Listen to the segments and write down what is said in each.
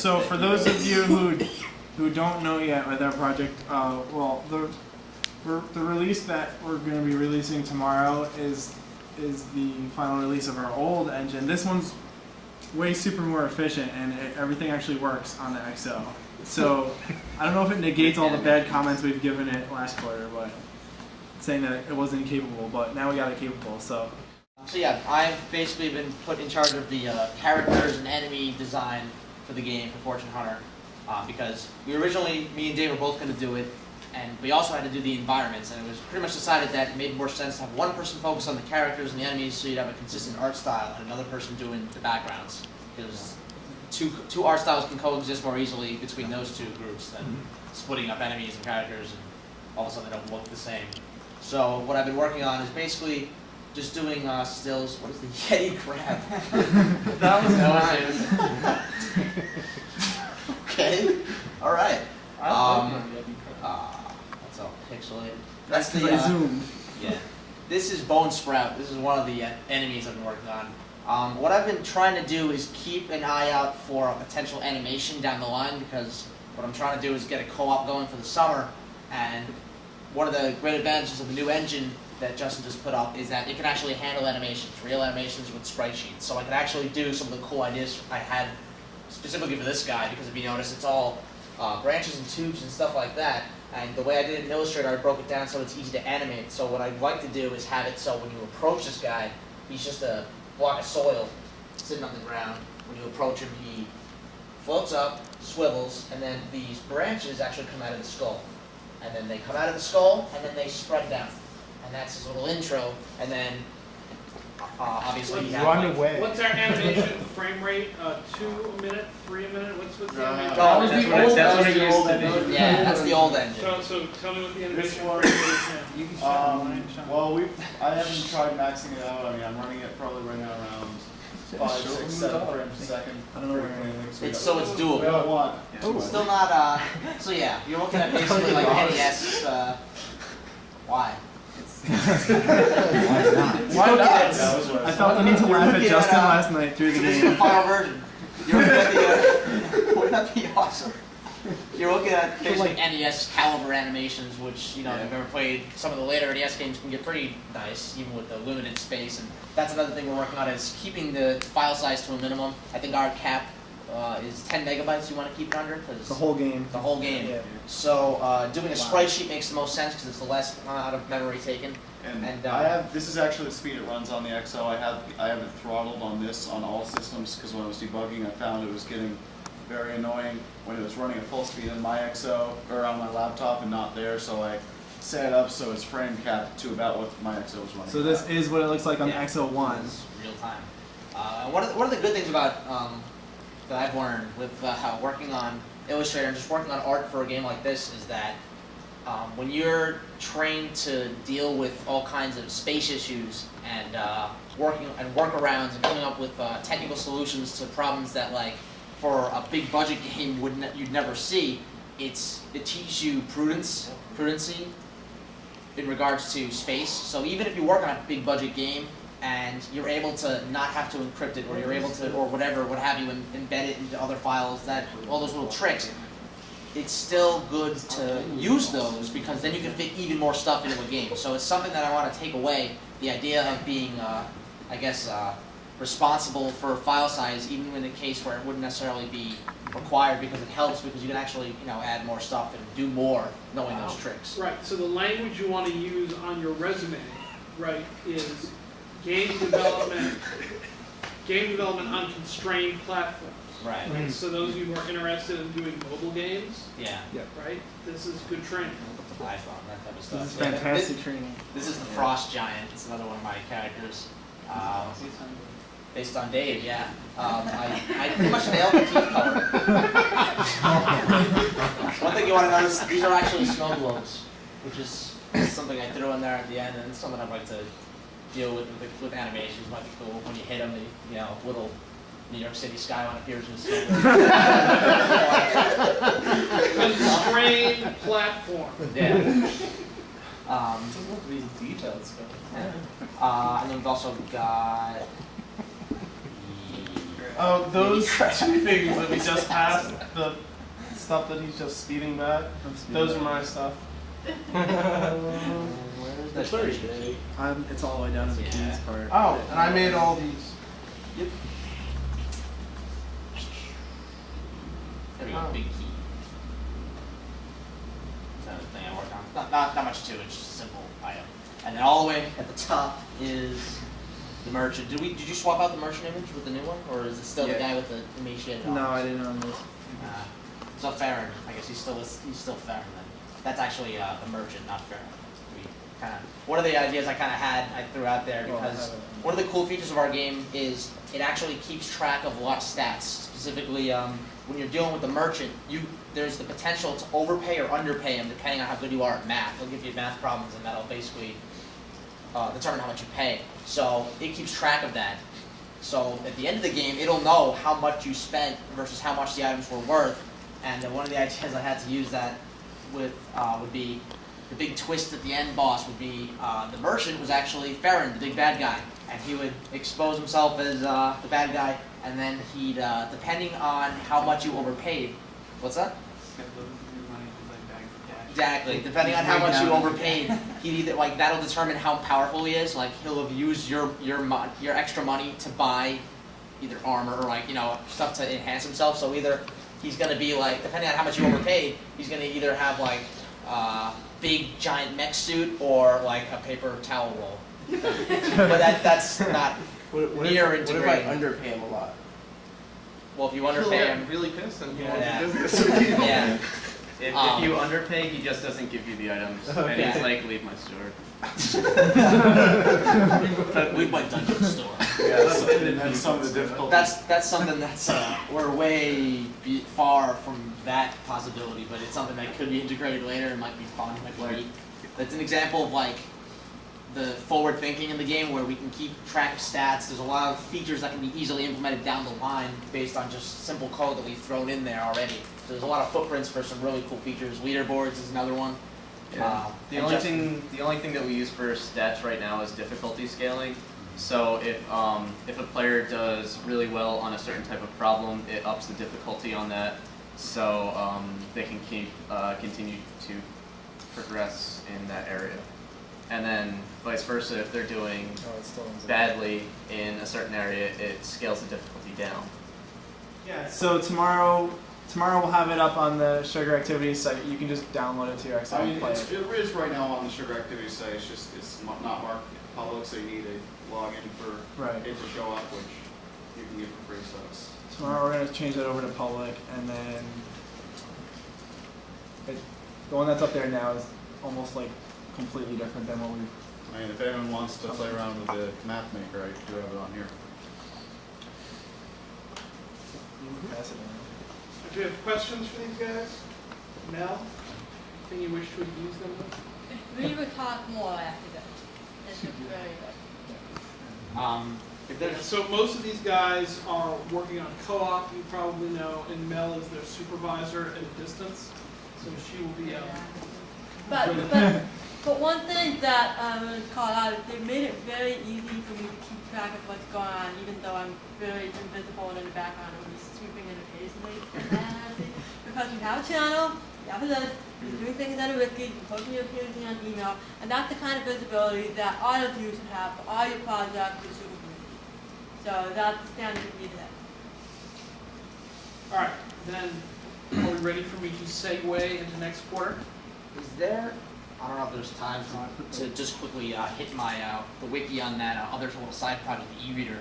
So for those of you who don't know yet with our project, well, the release that we're going to be releasing tomorrow is the final release of our old engine. This one's way super more efficient, and everything actually works on the XO. So I don't know if it negates all the bad comments we've given it last quarter, but saying that it wasn't capable, but now we got it capable. So yeah, I've basically been put in charge of the characters and enemy design for the game for Fortune Hunter, because me and Dave were both going to do it, and we also had to do the environments, and it was pretty much decided that it made more sense to have one person focus on the characters and the enemies, so you'd have a consistent art style, and another person doing the backgrounds, because two art styles can coexist more easily between those two groups than splitting up enemies and characters, and all of a sudden they don't look the same. So what I've been working on is basically just doing stills. What is the Yeti crab? that was nice. Okay, all right. That's all pixelated. That's the zoomed. Yeah. This is Bone Sprout. This is one of the enemies I've been working on. What I've been trying to do is keep an eye out for a potential animation down the line, because what I'm trying to do is get a co-op going for the summer, and one of the great advantages of the new engine that Justin just put up is that it can actually handle animations, real animations with sprite sheets. So I can actually do some of the cool ideas I had specifically for this guy, because if you notice, it's all branches and tubes and stuff like that. And the way I did it in Illustrator, I broke it down so it's easy to animate. So what I'd like to do is have it so when you approach this guy, he's just a block of soil sitting on the ground. When you approach him, he floats up, swivels, and then these branches actually come out of the skull. And then they come out of the skull, and then they spread down. And that's his little intro. And then, obviously, you have Run away. What's our animation frame rate? 2 a minute, 3 a minute? What's the animation? That's what it used to be. Yeah, that's the old engine. So tell me what the animation one- frame rate is now. Well, I haven't tried maxing it out. I mean, I'm running it probably right now around 5, 6, 7 frames a second. I don't know where it is. So it's We doable. don't want. It's still not, so yeah, you're looking at basically like NES, why? Why not? I felt the need to laugh at Justin last night through the This is the game. final version. You're looking at the, wouldn't that be awesome? You're looking at basically NES caliber animations, which, you know, if you've ever played some of the later NES games, can get pretty nice, even with the limited space. And that's another thing we're working on, is keeping the file size to a minimum. I think our cap is 10 megabytes you want to keep it under. The whole game. The whole game. Yeah. So doing a sprite sheet makes the most sense, because it's the less out of memory taken. And I have, this is actually the speed it runs on the XO. I have it throttled on this on all systems, because when I was debugging, I found it was getting very annoying when it was running at full speed in my XO or on my laptop and not there. So I set it up so it's frame capped to about what my XO was running. So this is what it looks like on the XO1. It's real time. One of the good things about that I've learned with working on Illustrator and just working on art for a game like this is that when you're trained to deal with all kinds of space issues and workarounds and coming up with technical solutions to problems that, like, for a big budget game you'd never see, it teaches you prudency in regards to space. So even if you work on a big budget game and you're able to not have to encrypt it, or you're able to, or whatever, what have you, embed it into other files, all those little tricks, it's still good to use those, because then you can fit even more stuff into a game. So it's something that I want to take away, the idea of being, responsible for file size, even in a case where it wouldn't necessarily be required, because it helps, because you can actually, add more stuff and do more knowing those tricks. Right, so the language you want to use on your resume, right, is game development on constrained platforms. Right. Right? So those of you who are interested in doing mobile games, Yeah. right, this is good training. iPhone, that type of stuff. This is Yeah, fantastic training. This is the Frost Giant. It's another one of my characters. Based on Dave, yeah. I pretty much nailed the teeth color. One thing you want to notice, these are actually snow globes, which is something I threw in there at the end, and it's something I'd like to deal with animations. Might be cool when you hit them, the little New York City skyline appears in the snow. Constrained platform. Yeah. These details. And then we've also got Oh, those Yeah, two things that we just passed, the stuff that he's just speeding back, those are my stuff. Where's that Thursday. It's all the way down to the Yeah. keys part. Oh, and I made all these. Yep. There we go, Oh. big key. That's the thing I worked on. Not much to it, just a simple item. And then all the way at the top is the merchant. Did you swap out the merchant image with the new one, or is it still the Yeah. guy with the emaciated No, I arms? didn't on this. So Farron, I guess he's still Farron then. That's actually the merchant, not Farron. We kind of one of the ideas I kind of had I threw out there Well, I because have it. one of the cool features of our game is it actually keeps track of a lot of stats. Specifically, when you're dealing with the merchant, there's the potential to overpay or underpay him depending on how good you are at math. He'll give you math problems, and that'll basically determine how much you pay. So it keeps track of that. So at the end of the game, it'll know how much you spent versus how much the items were worth. And one of the ideas I had to use that with would be the big twist at the end boss would be the merchant was actually Farron, the big bad guy, and he would expose himself as the bad guy, and then he'd depending on how much you overpaid. What's that? Exactly. Depending on how much you overpaid, he either that'll determine how powerful he is. Like he'll have used your extra money to buy either armor or stuff to enhance himself. So either he's gonna be depending on how much you overpaid, he's gonna either have big giant mech suit or a paper towel roll. But that's not near What if I integrating. underpay him a lot? Well, if you underpay him, really pissed and he Yeah. wants to do business with you. yeah. If Um, you underpay, he just doesn't give you the items, and Okay. he's like, "Leave my store." Leave my dungeon store. Yeah, that's some of the difficulties. That's something that's we're way far from that possibility, but it's something that could be integrated later and might be fun. Might be neat. That's an example of the forward thinking in the game where we can keep track of stats. There's a lot of features that can be easily implemented down the line based on just simple code that we've thrown in there already. So there's a lot of footprints for some really cool features. Leaderboards is another one. The And only just- thing that we use for stats right now is difficulty scaling. So if a player does really well on a certain type of problem, it ups the difficulty on that, so they can continue to progress in that area. And then vice versa, if they're doing Oh, it still ends up- badly in a certain area, it scales the difficulty down. Yeah. So tomorrow we'll have it up on the Sugar Activities site. You can just download it to your Excel I and mean, play it it. is right now on the Sugar Activity site, it's not marked public, so you need a login for Right. it to show up, which you can get for free, so it's. Tomorrow we're gonna change that over to public, and then the one that's up there now is almost completely different than what we've. I mean, if anyone wants to play around with the map maker, I do have it on here. Pass it around. Do you have questions for these guys? Mel? Anything you wish to use them with? We will talk more after that. That's very good. If there's So most of these guys are working on co-op, you probably know, and Mel is their supervisor at a distance. So she will be But one thing that I would call out is they made it very easy for me to keep track of what's going on, even though I'm very invisible in the background. I'll be swooping in occasionally. Because you have a channel, you have a list, you're doing things that are wicked, you're posting your opinions on email, and that's the kind of visibility that all of you should have for all your projects with super community. So that's the standard of need today. Alright, then are we ready for me to segue into next quarter? Is there? I don't know if there's time to just quickly hit my the wiki on that other little side project, the e-reader.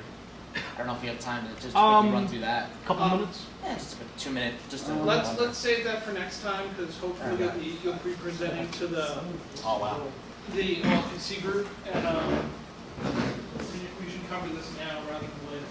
I don't know if you have time to just quickly run through that. Couple minutes? Yeah, just a 2 minute. Just to Let's save that for next time because hopefully you'll be presenting to the Oh wow. OLPC group and we should cover this now rather than later.